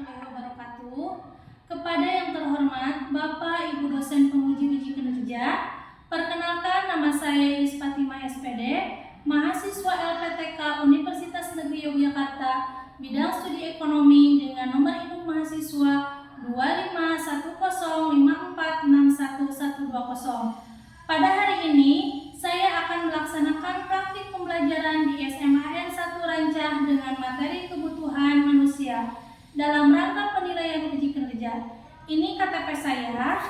warahmatullahi wabarakatuh. Kepada yang terhormat Bapak Ibu dosen penguji kinerja, perkenalkan nama saya Is Fatimah SPD, mahasiswa LPTK Universitas Negeri Yogyakarta, bidang studi ekonomi dengan nomor induk mahasiswa 251054611120. Pada hari ini, saya akan melaksanakan praktik pembelajaran di SMAN 1 Rancah dengan materi kebutuhan manusia dalam rangka penilaian uji kinerja. Ini KTP saya.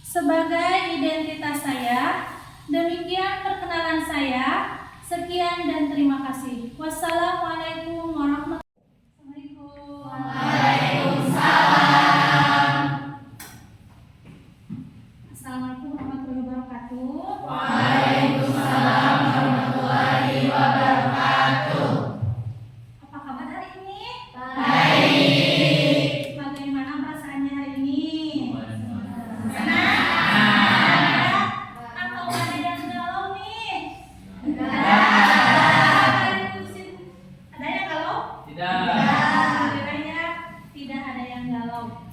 Sebagai identitas saya, demikian perkenalan saya. Sekian dan terima kasih. Wassalamualaikum warahmatullahi wabarakatuh. Waalaikumsalam. Assalamualaikum warahmatullahi wabarakatuh. Waalaikumsalam warahmatullahi wabarakatuh. Apa kabar hari ini? Baik. Bagaimana perasaannya hari ini? Senang? Atau ada yang galau nih? Ada yang galau? Kiranya tidak ada yang galau.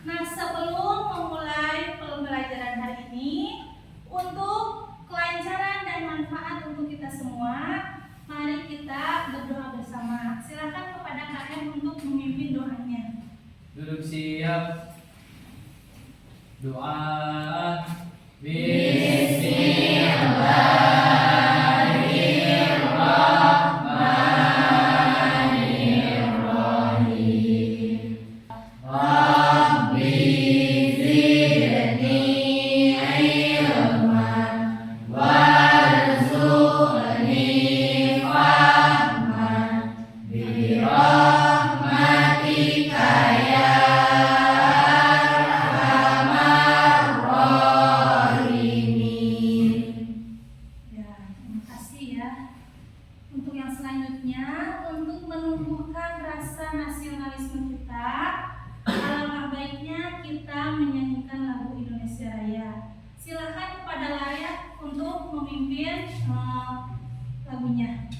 Nah, sebelum memulai pembelajaran hari ini, untuk kelancaran dan manfaat untuk kita semua, mari kita berdoa bersama. Silakan kepada kalian untuk memimpin doanya. Duduk siap. Doa. Untuk yang selanjutnya, untuk menumbuhkan rasa nasionalisme kita, alangkah baiknya kita menyanyikan lagu Indonesia Raya. Silakan kepada layak untuk memimpin lagunya.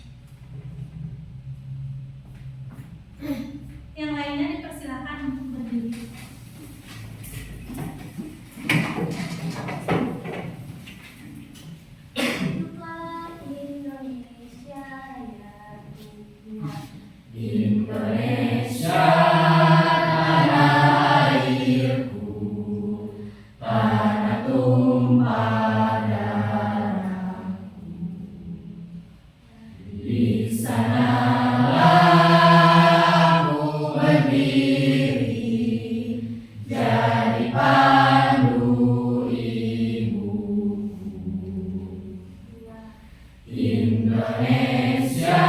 Yang lainnya dipersilakan untuk berdiri. Indonesia tanah airku, tanah tumpah darahku. Di sanalah aku berdiri, jadi pandu ibuku. Indonesia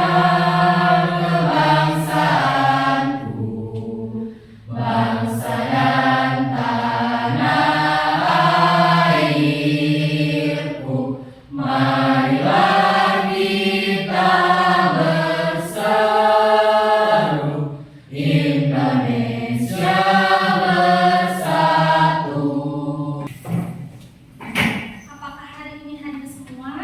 bangsa dan tanah airku, marilah kita berseru, Indonesia bersatu. Apakah hari ini hadir semua?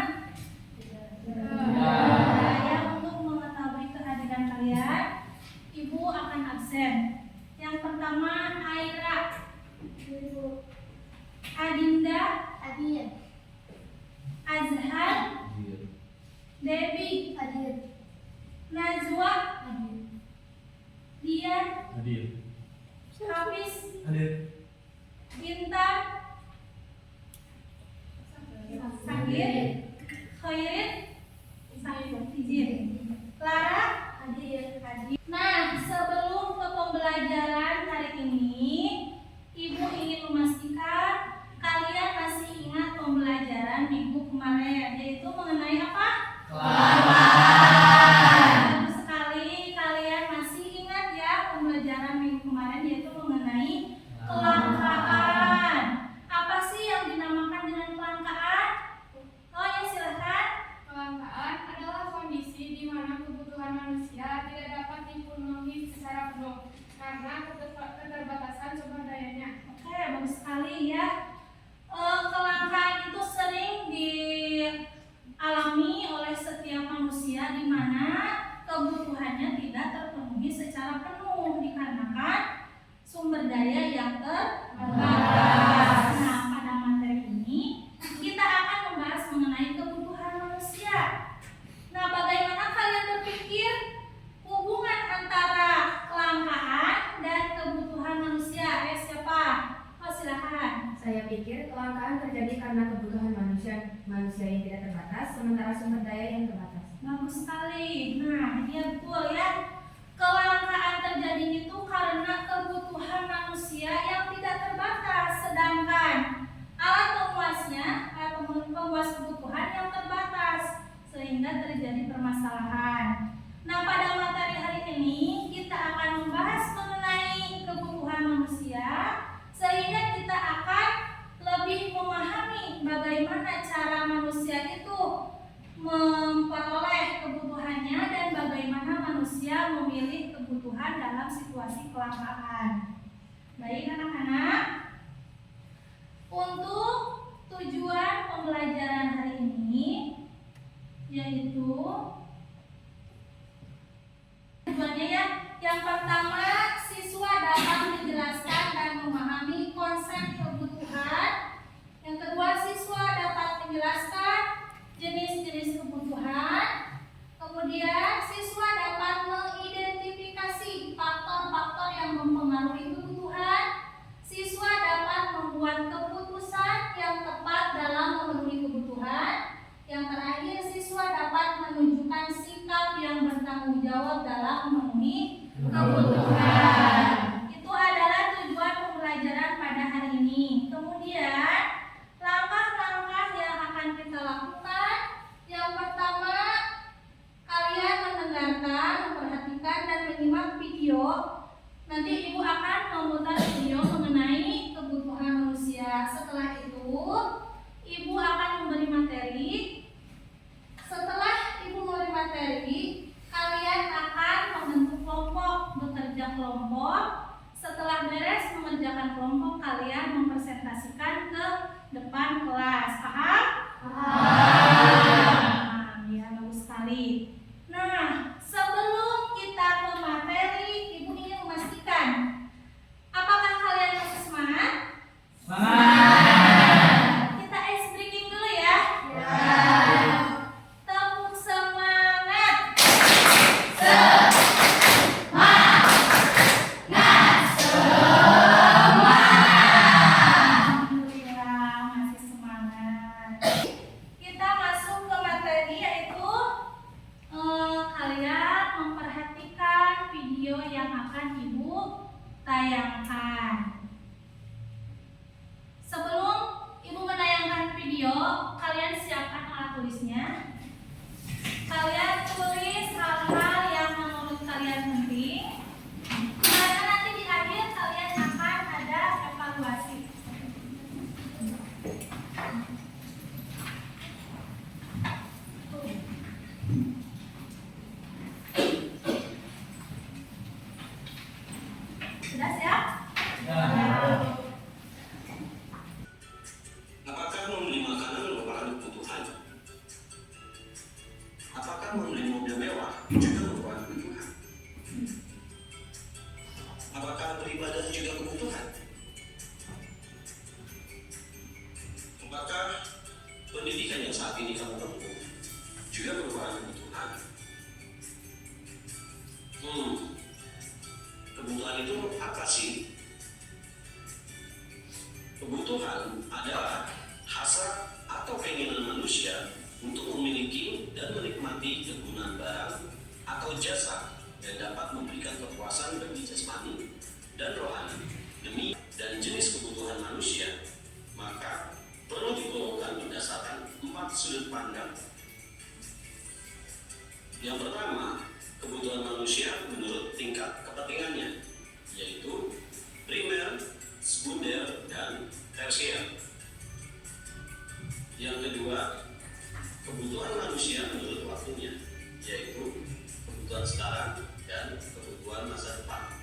Untuk mengetahui kehadiran kalian, Ibu akan absen. Yang pertama, Aira, Adinda, Azhar, Debbie, Najwa, Dian, Hafiz, Intan, Sagir, Khairin, Lara, hadir. Nah, sebelum ke pembelajaran hari ini, Ibu ingin memastikan kalian masih ingat pembelajaran minggu kemarin, yaitu mengenai apa? Bagus sekali, kalian masih ingat ya pembelajaran minggu kemarin, yaitu mengenai kelangkaan. Apa sih yang dinamakan dengan kelangkaan? Oh ya, silahkan. Kelangkaan adalah kondisi di mana kebutuhan manusia tidak dapat dipenuhi secara penuh karena keterbatasan sumber dayanya. Oke, bagus sekali ya. Kelangkaan itu sering di kebutuhan manusia yang tidak terbatas, sementara sumber daya yang terbatas. Bagus sekali. Nah, dia betul ya. Kelangkaan terjadi itu karena kebutuhan manusia yang tidak terbatas, sedangkan alat pemuasnya atau pemuas kebutuhan yang terbatas, sehingga terjadi permasalahan. Nah, pada materi hari ini kita akan membahas mengenai kebutuhan manusia, sehingga kita akan lebih memahami bagaimana cara manusia itu memperoleh kebutuhannya dan bagaimana manusia memilih kebutuhan dalam situasi kelangkaan. Baik anak-anak, untuk tujuan pembelajaran hari ini yaitu tujuannya ya, yang pertama siswa dapat menjelaskan dan memahami konsep kebutuhan. Yang kedua, siswa dapat menjelaskan jenis-jenis kebutuhan. Kemudian siswa dapat mengidentifikasi faktor-faktor yang mempengaruhi kebutuhan. Siswa dapat membuat keputusan yang tepat dalam memenuhi kebutuhan. Yang terakhir, siswa dapat menunjukkan sikap yang bertanggung jawab dalam memenuhi kebutuhan. Itu adalah tujuan pembelajaran pada hari ini. Kemudian langkah-langkah yang akan kita lakukan. Yang pertama, kalian mendengarkan, memperhatikan dan menyimak video. Nanti ibu akan memutar video mengenai kebutuhan manusia. Setelah itu, ibu akan memberi materi. Setelah ibu memberi materi, kalian akan membentuk kelompok, bekerja kelompok. Setelah beres mengerjakan kelompok, kalian mempresentasikan ke depan kelas. Paham? Paham. Ya, bagus sekali. Nah, sebelum kita ke materi, ibu ingin memastikan, apakah kalian masih semangat? Semangat. Kita ice breaking dulu ya. Tepuk semangat. Alhamdulillah, masih semangat. Kita masuk ke materi, yaitu kalian memperhatikan video yang akan ibu tayangkan. Sebelum ibu menayangkan video, kalian siapkan alat tulisnya. Kalian tulis hal-hal yang menurut kalian penting, karena nanti di akhir kalian akan ada evaluasi. Sudah siap? Apakah membeli makanan merupakan kebutuhan? Apakah membeli mobil mewah juga merupakan kebutuhan? Apakah beribadah juga kebutuhan? Apakah pendidikan yang saat ini kamu tempuh juga merupakan kebutuhan? Kebutuhan itu apa sih? Kebutuhan adalah hasrat atau keinginan manusia untuk memiliki dan menikmati kegunaan barang atau jasa yang dapat memberikan kepuasan bagi jasmani dan rohani. Demi dan jenis kebutuhan manusia, maka perlu digolongkan berdasarkan 4 sudut pandang. Yang pertama, kebutuhan manusia menurut tingkat kepentingannya, yaitu primer, sekunder, dan tersier. Yang kedua, kebutuhan manusia menurut waktunya, yaitu kebutuhan sekarang dan kebutuhan masa depan.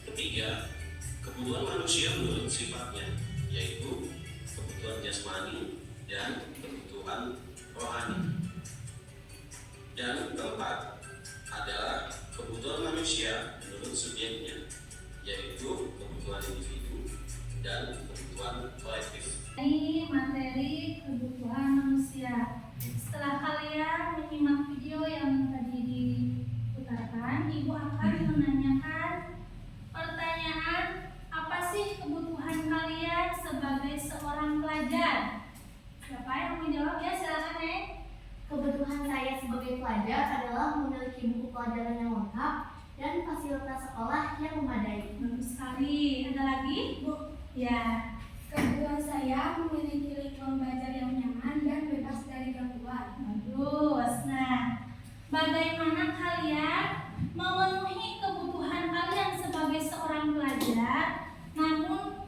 Ketiga, kebutuhan manusia menurut sifatnya, yaitu kebutuhan jasmani dan kebutuhan rohani. Dan keempat adalah kebutuhan manusia menurut subjeknya, yaitu kebutuhan individu dan kebutuhan kolektif. Ini materi kebutuhan manusia. Setelah kalian menyimak video yang tadi diputarkan, ibu akan menanyakan pertanyaan, apa sih kebutuhan kalian sebagai seorang pelajar? pelajar adalah memiliki buku pelajaran yang lengkap dan fasilitas sekolah yang memadai. Bagus sekali. Ada lagi, Bu? Ya. Kebutuhan saya memiliki lingkungan belajar yang nyaman dan bebas dari gangguan. Bagus. Nah, bagaimana kalian memenuhi kebutuhan kalian sebagai seorang pelajar, namun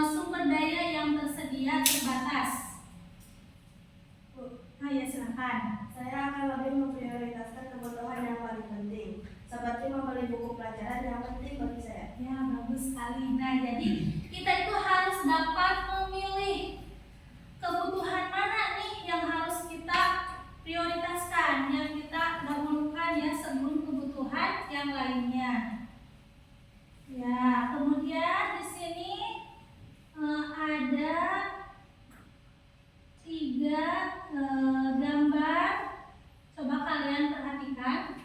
sumber daya yang tersedia terbatas? Ya, silakan. Saya akan lebih memprioritaskan kebutuhan yang paling penting, seperti membeli buku pelajaran yang penting bagi saya. Ya, bagus sekali. Nah, jadi kita itu harus dapat memilih kebutuhan mana nih yang harus kita prioritaskan, yang kita dahulukan ya sebelum kebutuhan yang lainnya. Ya, kemudian di sini ada 3 gambar. Coba kalian perhatikan.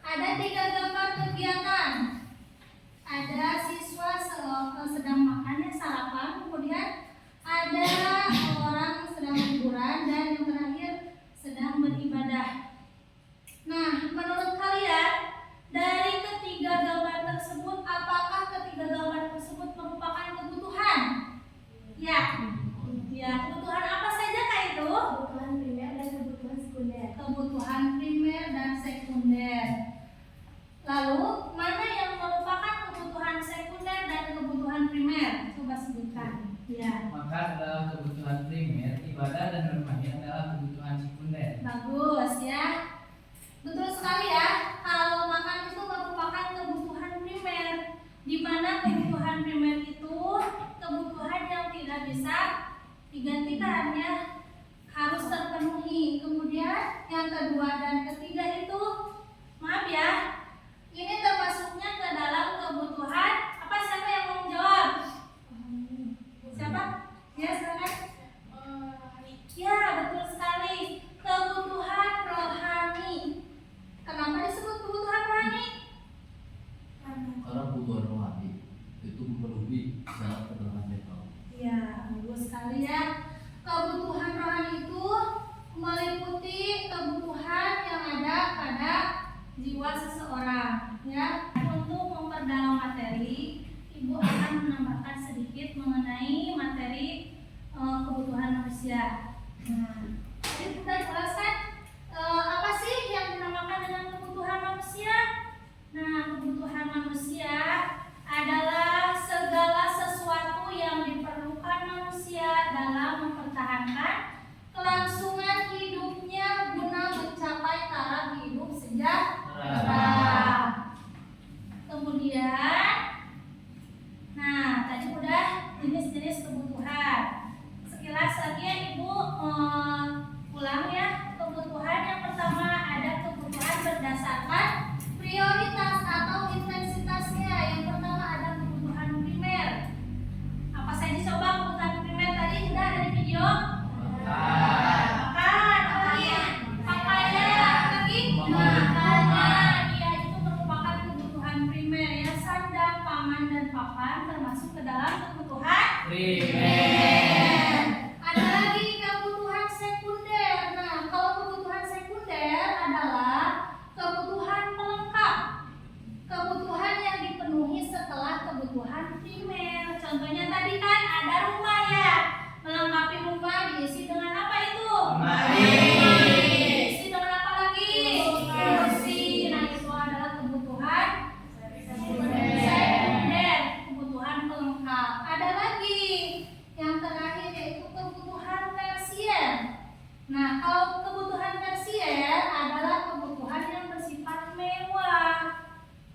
Ada 3 gambar kegiatan. Ada siswa sedang makan ya, sarapan, kemudian ada orang sedang liburan, dan yang terakhir sedang beribadah. Nah, menurut kalian dari ketiga gambar tersebut, apakah ketiga gambar tersebut merupakan kebutuhan? Ya, kebutuhan apa saja kah itu? Kebutuhan primer dan kebutuhan sekunder. Kebutuhan primer dan sekunder. Lalu, mana yang merupakan kebutuhan sekunder dan kebutuhan primer? Coba sebutkan. Ya. Makan adalah kebutuhan primer, ibadah dan bermain adalah kebutuhan sekunder. Bagus ya. Betul sekali ya. Kalau makan itu merupakan kebutuhan primer, di mana kebutuhan primer itu kebutuhan yang tidak bisa digantikan ya, harus terpenuhi. Kemudian yang kedua dan ketiga itu, maaf ya, ini termasuknya ke dalam kebutuhan apa? Siapa yang mau menjawab? Siapa? Ya, silakan. Ya, betul sekali. Kebutuhan rohani. Kenapa disebut kebutuhan rohani? Karena kebutuhan rohani itu memenuhi syarat kebutuhan mental. Ya, bagus sekali ya. Kebutuhan rohani itu meliputi kebutuhan yang ada pada jiwa seseorang ya. Untuk memperdalam materi, Ibu akan menambahkan sedikit mengenai materi kebutuhan manusia. Nah, tadi sudah jelaskan apa sih yang dinamakan dengan kebutuhan manusia? Nah, kebutuhan manusia adalah segala sesuatu yang diperlukan manusia dalam mempertahankan kelangsungan hidupnya guna mencapai taraf hidup sejahtera. Kemudian, nah tadi udah jenis-jenis kebutuhan. Sekilas lagi ya Ibu ulang ya. Kebutuhan yang pertama ada kebutuhan berdasarkan prioritas atau intensitasnya. Yang pertama ada kebutuhan primer. Apa saja coba kebutuhan primer tadi sudah ada di video? Makan, pakaian, lagi makanan. Ya, itu merupakan kebutuhan primer ya. Sandang, pangan, dan papan termasuk ke dalam kebutuhan Primer. Ada lagi kebutuhan sekunder. Nah, kalau kebutuhan sekunder adalah kebutuhan pelengkap, kebutuhan yang dipenuhi setelah kebutuhan primer. Contohnya tadi kan ada rumah ya, melengkapi rumah diisi dengan apa itu? Lemari. Diisi dengan apa lagi? Kursi. Nah, itu adalah kebutuhan sekunder, kebutuhan pelengkap. Ada lagi yang terakhir yaitu kebutuhan tersier. Nah, kalau kebutuhan tersier adalah kebutuhan yang bersifat mewah.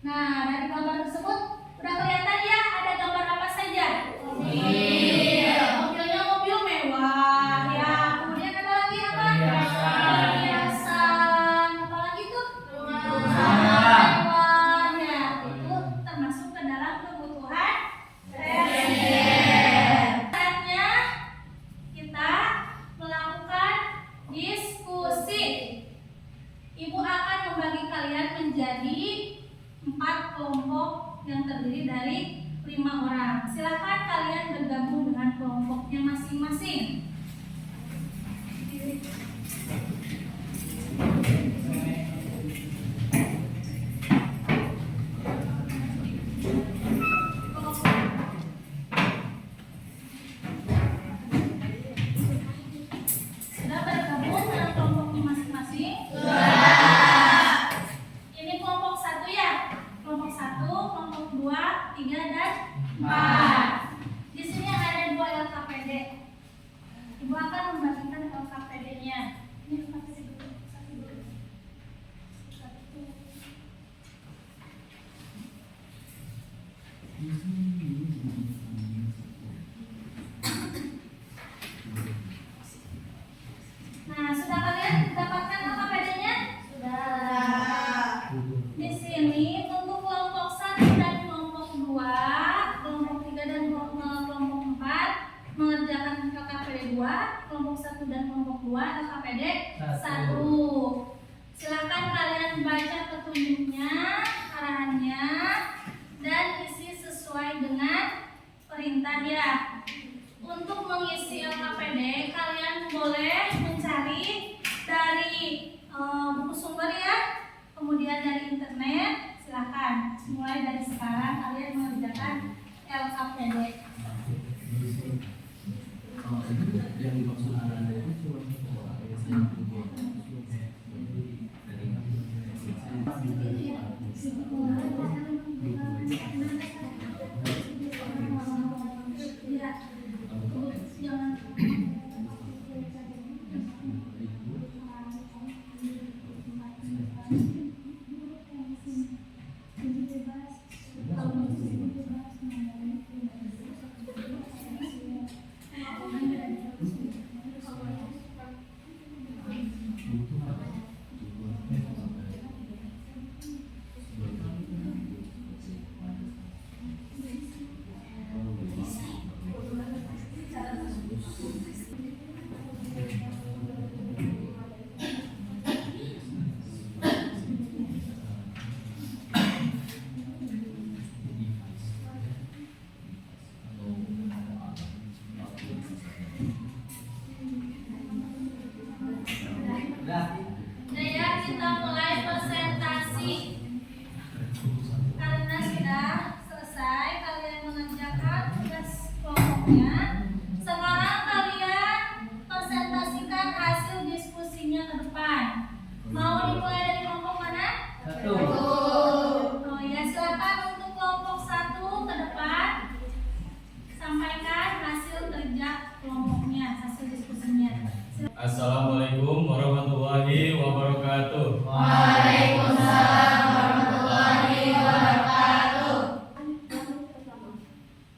Nah, dari gambar tersebut udah kelihatan ya ada gambar apa saja? Mobilnya mobil mewah ya. Kemudian ada lagi apa? Perhiasan. Apa lagi tuh? Rumah mewah ya. Itu termasuk ke dalam kebutuhan tersier. Saatnya kita melakukan diskusi. Ibu akan membagi kalian menjadi 4 kelompok yang terdiri dari 5 orang. Silakan kalian bergabung dengan kelompoknya masing-masing. 2, kelompok 1 dan kelompok 2 ada KPD 1. Satu. Silakan kalian baca petunjuknya, arahannya, dan isi sesuai dengan perintah ya. Untuk mengisi LKPD, kalian boleh mencari dari buku sumber ya, kemudian dari internet. Silakan. Mulai dari sekarang kalian mengerjakan LKPD. Yang dimaksud Anda itu cuma Ya, kita mulai presentasi. Karena sudah selesai kalian mengerjakan tugas kelompoknya. Sekarang kalian presentasikan hasil diskusinya ke depan. Mau dimulai dari kelompok mana? 1. Oh ya, silakan untuk kelompok 1 ke depan. Sampaikan hasil kerja kelompoknya, hasil diskusinya. Assalamualaikum warahmatullahi wabarakatuh. Waalaikumsalam warahmatullahi wabarakatuh.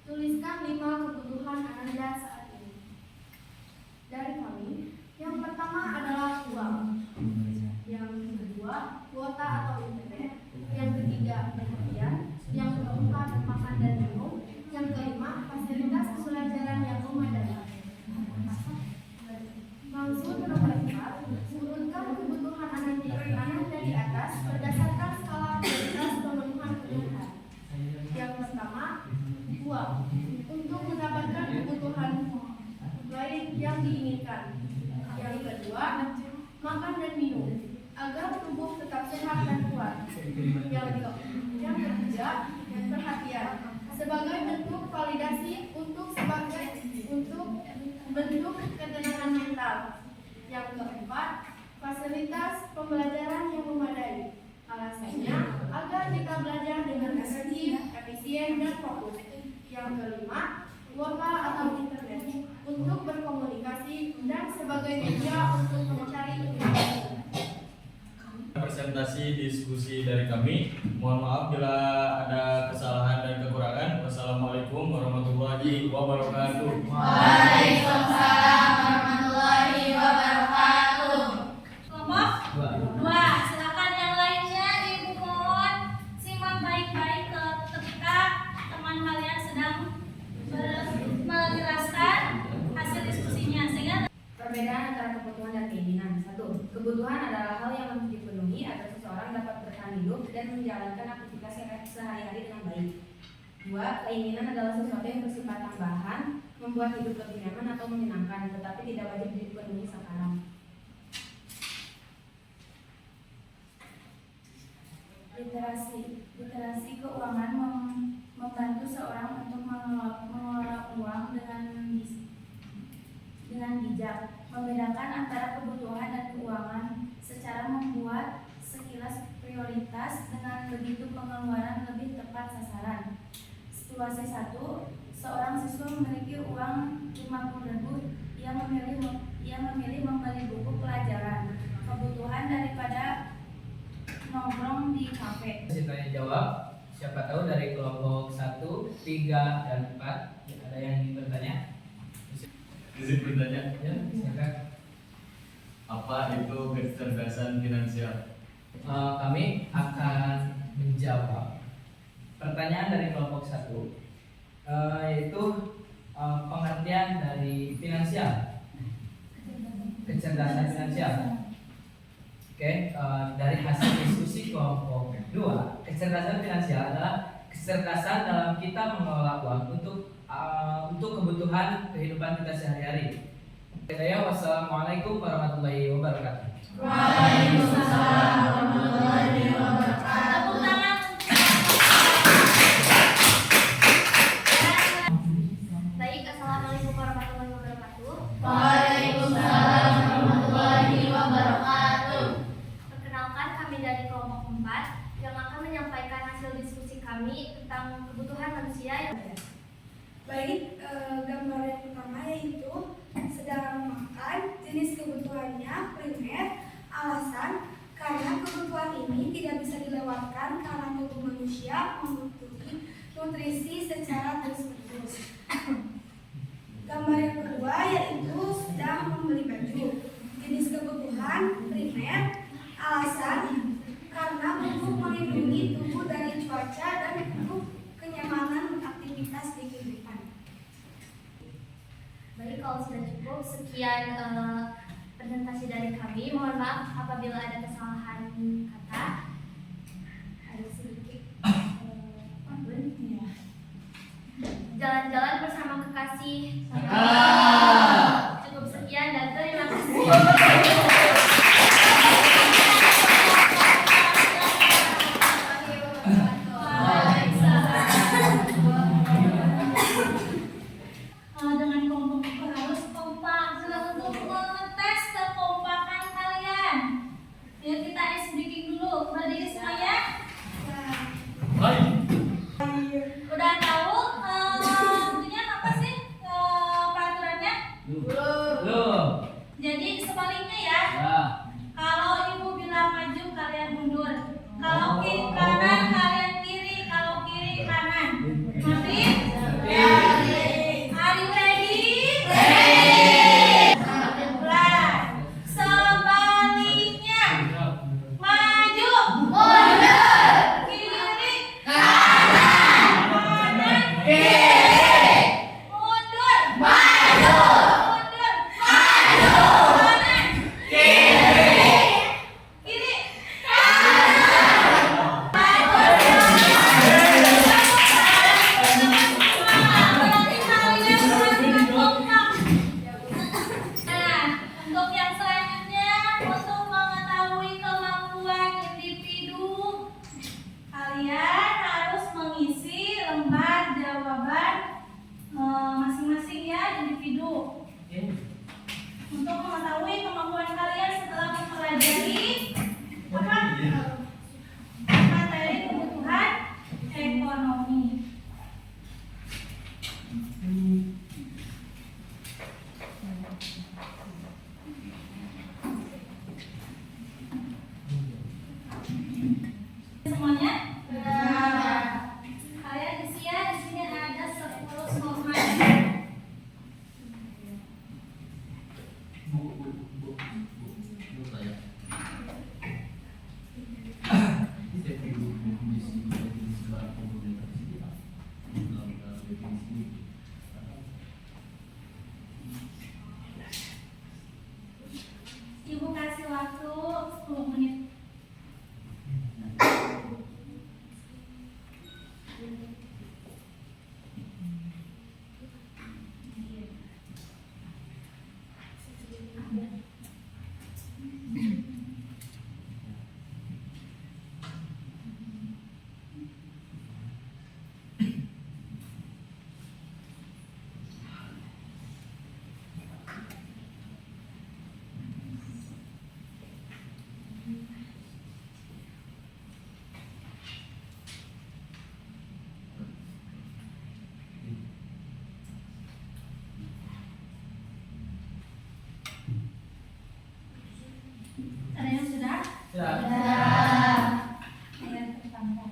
Tuliskan 5 kebutuhan Anda saat ini. Dari kami, yang pertama adalah uang. Yang kedua, kuota atau internet. Yang ketiga, perhatian. Yang keempat, makan dan minum. Yang kelima, fasilitas pembelajaran yang memadai. Maksud nomor 4, urutkan kebutuhan anak dari atas berdasarkan skala prioritas pemenuhan kebutuhan. Yang pertama, uang. Untuk mendapatkan kebutuhan baik yang diinginkan. Yang kedua, makan dan minum agar tubuh tetap sehat dan kuat. Yang ketiga, perhatian sebagai bentuk validasi untuk bentuk ketenangan mental. Yang keempat, fasilitas pembelajaran yang memadai. Alasannya agar kita belajar dengan efektif, efisien, dan fokus. Yang kelima, kuota atau internet untuk berkomunikasi dan sebagai media untuk mencari informasi. Presentasi diskusi dari kami. Mohon maaf bila ada kesalahan dan kekurangan. Wassalamualaikum warahmatullahi wabarakatuh. Waalaikumsalam warahmatullahi wabarakatuh. Kelompok 2, silakan yang lainnya Ibu mohon simak baik-baik ketika teman kalian sedang menjelaskan hasil diskusinya sehingga Perbedaan antara kebutuhan dan keinginan. 1. Kebutuhan adalah hal yang harus dipenuhi agar seseorang dapat bertahan hidup dan menjalankan aktivitas sehari-hari dengan baik. 2. Keinginan adalah sesuatu yang bersifat tambahan, membuat hidup lebih nyaman atau menyenangkan, tetapi tidak wajib dipenuhi sekarang. Literasi keuangan membantu seorang untuk mengelola uang dengan bijak, membedakan antara kebutuhan dan keuangan secara membuat sekilas prioritas dengan begitu pengeluaran lebih tepat sasaran. Situasi 1, seorang siswa memiliki uang 50.000, ia memilih membeli buku pelajaran, kebutuhan daripada nongkrong di kafe. Tanya jawab. Siapa tahu dari kelompok 1, 3, dan 4 ada yang ingin bertanya? Izin bertanya, Ya, silakan. apa itu kecerdasan finansial? Kami akan menjawab pertanyaan dari kelompok 1, yaitu pengertian dari finansial. kecerdasan finansial. Oke, dari hasil diskusi kelompok 2, kecerdasan finansial adalah kecerdasan dalam kita mengelola uang untuk kebutuhan kehidupan kita sehari-hari. Saya wassalamualaikum warahmatullahi wabarakatuh. Waalaikumsalam warahmatullahi wabarakatuh. Baik, assalamualaikum warahmatullahi wabarakatuh. Waalaikumsalam warahmatullahi wabarakatuh. Perkenalkan, kami dari kelompok 4 yang akan menyampaikan hasil diskusi kami tentang kebutuhan manusia yang Baik, gambar yang pertama yaitu sedang makan, jenis kebutuhannya primer, alasan karena kebutuhan ini tidak bisa dilewatkan karena tubuh manusia membutuhkan nutrisi secara terus-menerus. Gambar yang kedua yaitu sedang membeli baju, jenis kebutuhan primer, alasan karena untuk melindungi tubuh dari cuaca dan untuk kenyamanan aktivitas di kehidupan. Baik, kalau sudah cukup, sekian presentasi dari kami. Mohon maaf apabila ada kesalahan kata. Ada sedikit jalan-jalan bersama kekasih. Cukup sekian dan terima kasih. Dengan kelompok itu harus kompak untuk mengetes kekompakan kalian. Yuk kita ice breaking dulu. Berdiri semuanya. Udah tahu itunya apa sih peraturannya? Belum. Jadi sebaliknya ya. Ya. Kalau ibu bilang maju kalian mundur. Kalau kiri kanan kalian kiri. Kalau kiri kanan. Nanti. Are you ready? Mulai. Sebaliknya. Maju. Mundur. Kiri. Kanan. Kiri. Mundur. Maju. Mundur. Maju. Kanan. Kiri. Kiri. Berarti kalian harus kompak. Nah, untuk yang selanjutnya, untuk mengetahui kemampuan individu, kalian harus mengisi lembar jawaban masing-masing ya individu. Untuk mengetahui kemampuan kalian setelah mempelajari apa? Materi kebutuhan ekonomi. Semuanya? Kalian isi ya, di sini ada 10 soal. Ibu kasih waktu 10 menit. Ada yang sudah? Sudah. Ayat pertama.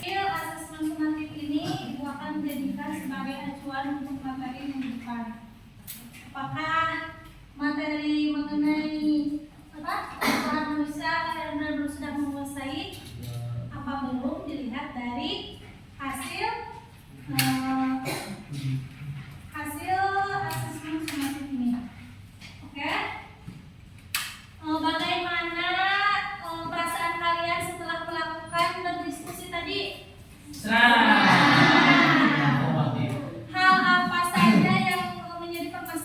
Skill asesmen sumatif ini Ibu akan menjadikan sebagai acuan untuk materi minggu depan. Apakah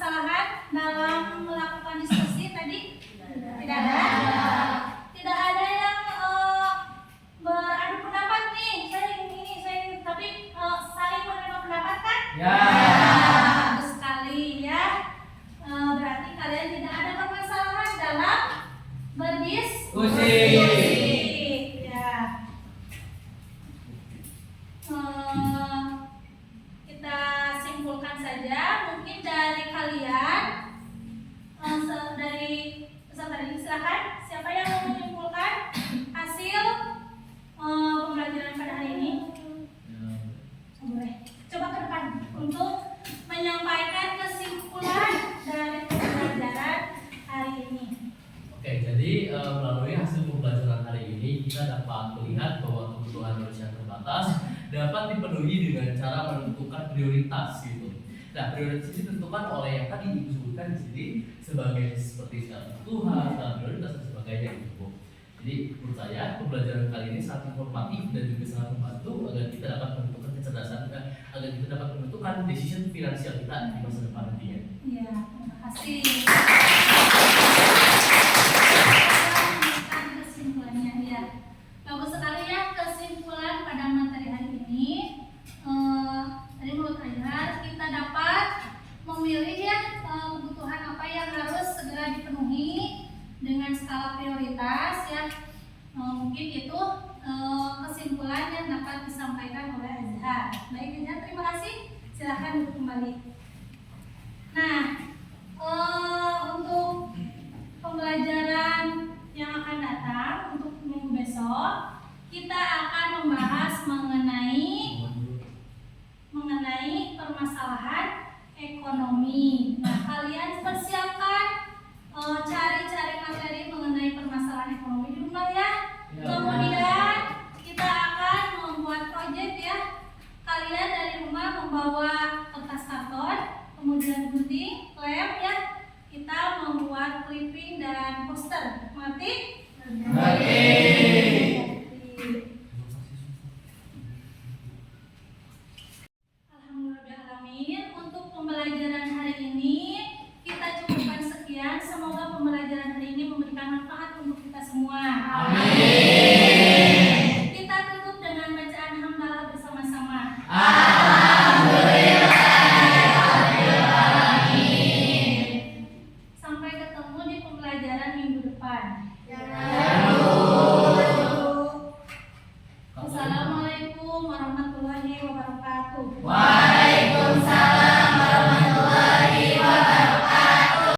permasalahan dalam melakukan diskusi tadi? Tidak ada. Tidak ada yang beradu pendapat nih. Saya ini, tapi saling menerima pendapat kan? Ya. Bagus sekali ya. Berarti kalian tidak ada permasalahan dalam berdiskusi. Ya. Kita simpulkan saja. Mungkin dari kalian, dari peserta ini silakan. Siapa yang mau menyimpulkan hasil pembelajaran pada hari ini? Boleh. Coba ke depan untuk menyampaikan kesimpulan dari pembelajaran hari ini. Oke, jadi melalui hasil pembelajaran hari ini kita dapat melihat bahwa kebutuhan manusia terbatas dapat dipenuhi dengan cara menentukan prioritas gitu. Nah, prioritas ini ditentukan oleh yang tadi disebutkan di sini sebagai seperti kebutuhan, prioritas dan sebagainya gitu. Jadi menurut saya pembelajaran kali ini sangat informatif dan juga sangat membantu agar kita dapat menentukan kecerdasan agar kita dapat menentukan decision finansial kita di masa depan nantinya. Iya, terima kasih. Kesimpulannya ya, bagus sekali ya kesimpulan pada materi hari ini. Tadi menurut Ajar kita dapat memilih ya kebutuhan apa yang harus segera dipenuhi dengan skala prioritas ya. Mungkin itu kesimpulan yang dapat disampaikan oleh Azhar. Baik Azhar, terima kasih. Silahkan duduk kembali. Nah, untuk pembelajaran yang akan datang untuk minggu besok, kita akan membahas mengenai permasalahan ekonomi. Nah, kalian persiapkan cari-cari materi mengenai permasalahan ekonomi di rumah ya. Kemudian kita akan membuat proyek ya. Kalian dari rumah membawa kertas karton, kemudian gunting,